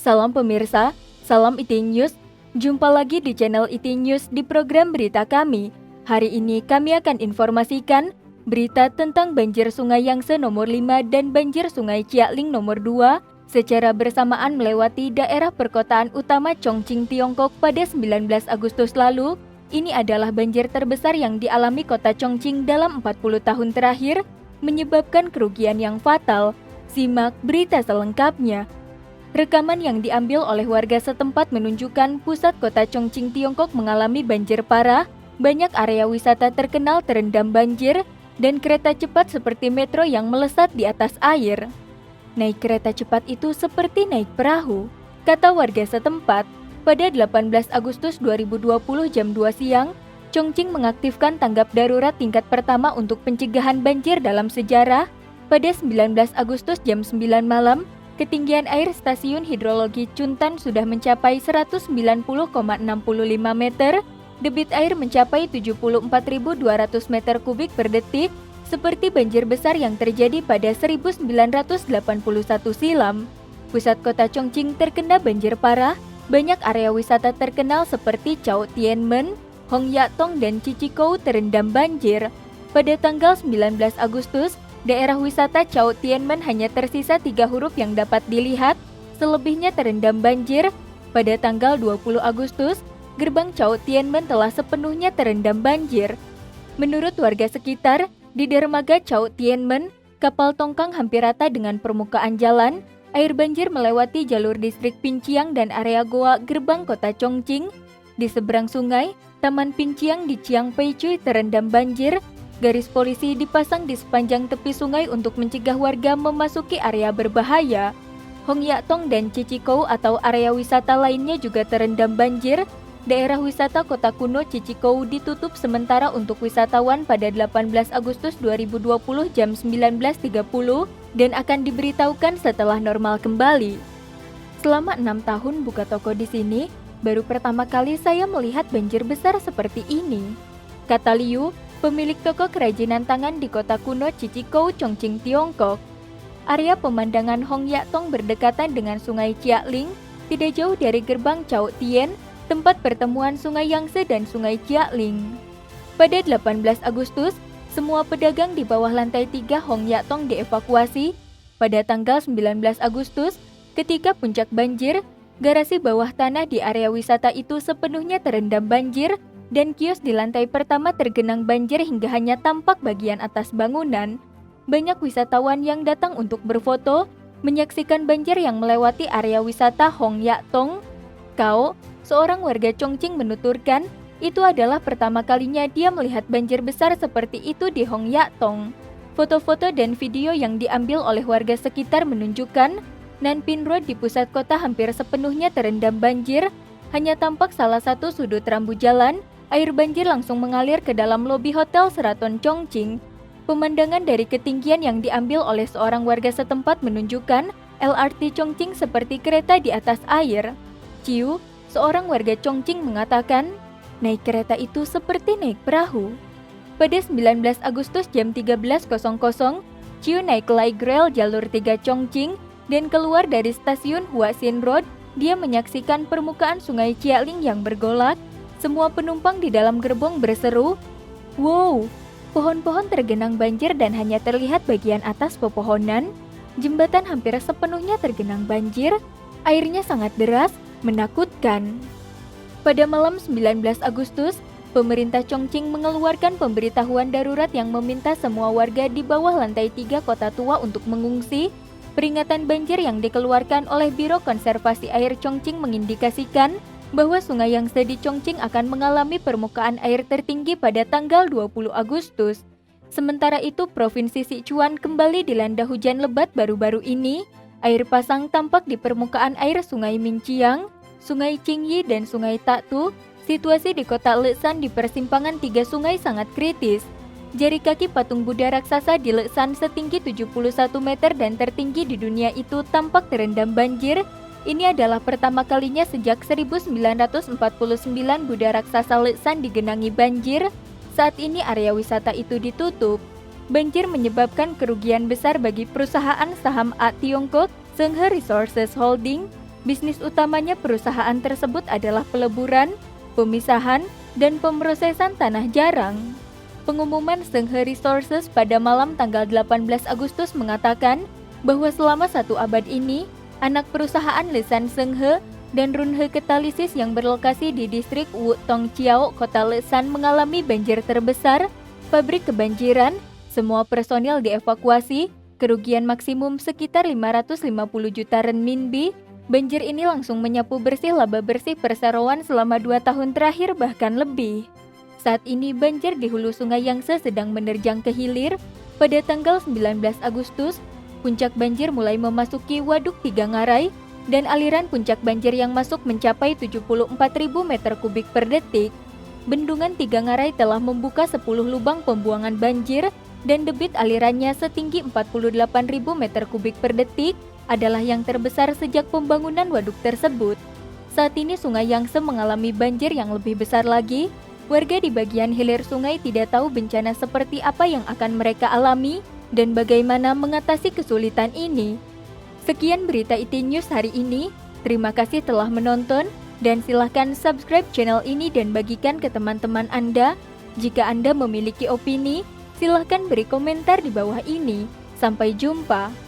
Salam pemirsa, salam IT News. Jumpa lagi di channel IT News di program berita kami. Hari ini kami akan informasikan berita tentang banjir Sungai Yangtze nomor 5 dan banjir Sungai Jialing nomor 2 secara bersamaan melewati daerah perkotaan utama Chongqing, Tiongkok pada 19 Agustus lalu. Ini adalah banjir terbesar yang dialami kota Chongqing dalam 40 tahun terakhir, menyebabkan kerugian yang fatal. Simak berita selengkapnya. Rekaman yang diambil oleh warga setempat menunjukkan pusat kota Chongqing, Tiongkok mengalami banjir parah, banyak area wisata terkenal terendam banjir, dan kereta cepat seperti metro yang melesat di atas air. Naik kereta cepat itu seperti naik perahu, kata warga setempat. Pada 18 Agustus 2020 jam 2 siang, Chongqing mengaktifkan tanggap darurat tingkat pertama untuk pencegahan banjir dalam sejarah. Pada 19 Agustus jam 9 malam, ketinggian air stasiun hidrologi Chuntan sudah mencapai 190,65 meter, debit air mencapai 74.200 meter kubik per detik, seperti banjir besar yang terjadi pada 1981 silam. Pusat kota Chongqing terkena banjir parah, banyak area wisata terkenal seperti Chao Tianmen, Hong Yatong, dan Chichikou terendam banjir. Pada tanggal 19 Agustus, daerah wisata Chao Tianmen hanya tersisa 3 huruf yang dapat dilihat, selebihnya terendam banjir. Pada tanggal 20 Agustus, gerbang Chao Tianmen telah sepenuhnya terendam banjir. Menurut warga sekitar, di dermaga Chao Tianmen, kapal tongkang hampir rata dengan permukaan jalan. Air banjir melewati jalur distrik Pinciang dan area goa gerbang kota Chongqing. Di seberang sungai, Taman Pinciang di Chiang Pei Chui terendam banjir. Garis polisi dipasang di sepanjang tepi sungai untuk mencegah warga memasuki area berbahaya. Hong Yatong dan Chichikou atau area wisata lainnya juga terendam banjir. Daerah wisata kota kuno Chichikou ditutup sementara untuk wisatawan pada 18 Agustus 2020 jam 19.30 dan akan diberitahukan setelah normal kembali. Selama 6 tahun buka toko di sini, baru pertama kali saya melihat banjir besar seperti ini, kata Liu, pemilik toko kerajinan tangan di kota kuno Chichikou, Chongqing, Tiongkok. Area pemandangan Hong Yatong berdekatan dengan Sungai Jialing, tidak jauh dari gerbang Chao Tien, tempat pertemuan Sungai Yangtze dan Sungai Jialing. Pada 18 Agustus, semua pedagang di bawah lantai 3 Hong Yatong dievakuasi. Pada tanggal 19 Agustus, ketika puncak banjir, garasi bawah tanah di area wisata itu sepenuhnya terendam banjir dan kios di lantai pertama tergenang banjir hingga hanya tampak bagian atas bangunan. Banyak wisatawan yang datang untuk berfoto, menyaksikan banjir yang melewati area wisata Hong Yatong. Kao, seorang warga Chongqing, menuturkan itu adalah pertama kalinya dia melihat banjir besar seperti itu di Hong Yatong. Foto-foto dan video yang diambil oleh warga sekitar menunjukkan Nanpin Road di pusat kota hampir sepenuhnya terendam banjir. Hanya tampak salah satu sudut rambu jalan, air banjir langsung mengalir ke dalam lobi Hotel Sheraton Chongqing. Pemandangan dari ketinggian yang diambil oleh seorang warga setempat menunjukkan LRT Chongqing seperti kereta di atas air. Ciu, seorang warga Chongqing, mengatakan, naik kereta itu seperti naik perahu. Pada 19 Agustus jam 13.00, Ciu naik light rail jalur 3 Chongqing dan keluar dari stasiun Huaxin Road. Dia menyaksikan permukaan Sungai Jialing yang bergolak. Semua penumpang di dalam gerbong berseru, "Wow!" Pohon-pohon tergenang banjir dan hanya terlihat bagian atas pepohonan. Jembatan hampir sepenuhnya tergenang banjir. Airnya sangat deras, menakutkan. Pada malam 19 Agustus, pemerintah Chongqing mengeluarkan pemberitahuan darurat yang meminta semua warga di bawah lantai 3 kota tua untuk mengungsi. Peringatan banjir yang dikeluarkan oleh Biro Konservasi Air Chongqing mengindikasikan bahwa Sungai Yangtze di Chongqing akan mengalami permukaan air tertinggi pada tanggal 20 Agustus. Sementara itu, Provinsi Sichuan kembali dilanda hujan lebat baru-baru ini. Air pasang tampak di permukaan air Sungai Minqiang, Sungai Qingyi, dan Sungai Tatu. Situasi di kota Leshan di persimpangan 3 sungai sangat kritis. Jari kaki patung Buddha raksasa di Leshan setinggi 71 meter dan tertinggi di dunia itu tampak terendam banjir. Ini adalah pertama kalinya sejak 1949 Buddha raksasa Leshan digenangi banjir. Saat ini area wisata itu ditutup. Banjir menyebabkan kerugian besar bagi perusahaan saham A Tiongkok, Zhenghe Resources Holding. Bisnis utamanya perusahaan tersebut adalah peleburan, pemisahan, dan pemrosesan tanah jarang. Pengumuman Seunghe Resources pada malam tanggal 18 Agustus mengatakan bahwa selama 1 abad ini, anak perusahaan Lesan Seunghe dan Runhe Catalysis yang berlokasi di distrik Wutongchiao, kota Lesan mengalami banjir terbesar, pabrik kebanjiran, semua personil dievakuasi, kerugian maksimum sekitar 550 juta renminbi. Banjir ini langsung menyapu bersih laba bersih perseroan selama 2 tahun terakhir bahkan lebih. Saat ini banjir di hulu sungai Yangtze sedang menerjang ke hilir. Pada tanggal 19 Agustus, puncak banjir mulai memasuki Waduk Tiga Ngarai dan aliran puncak banjir yang masuk mencapai 74.000 meter kubik per detik. Bendungan Tiga Ngarai telah membuka 10 lubang pembuangan banjir dan debit alirannya setinggi 48.000 meter kubik per detik adalah yang terbesar sejak pembangunan waduk tersebut. Saat ini Sungai Yangtze mengalami banjir yang lebih besar lagi. Warga di bagian hilir sungai tidak tahu bencana seperti apa yang akan mereka alami dan bagaimana mengatasi kesulitan ini. Sekian berita IT News hari ini. Terima kasih telah menonton dan silahkan subscribe channel ini dan bagikan ke teman-teman Anda. Jika Anda memiliki opini, silahkan beri komentar di bawah ini. Sampai jumpa.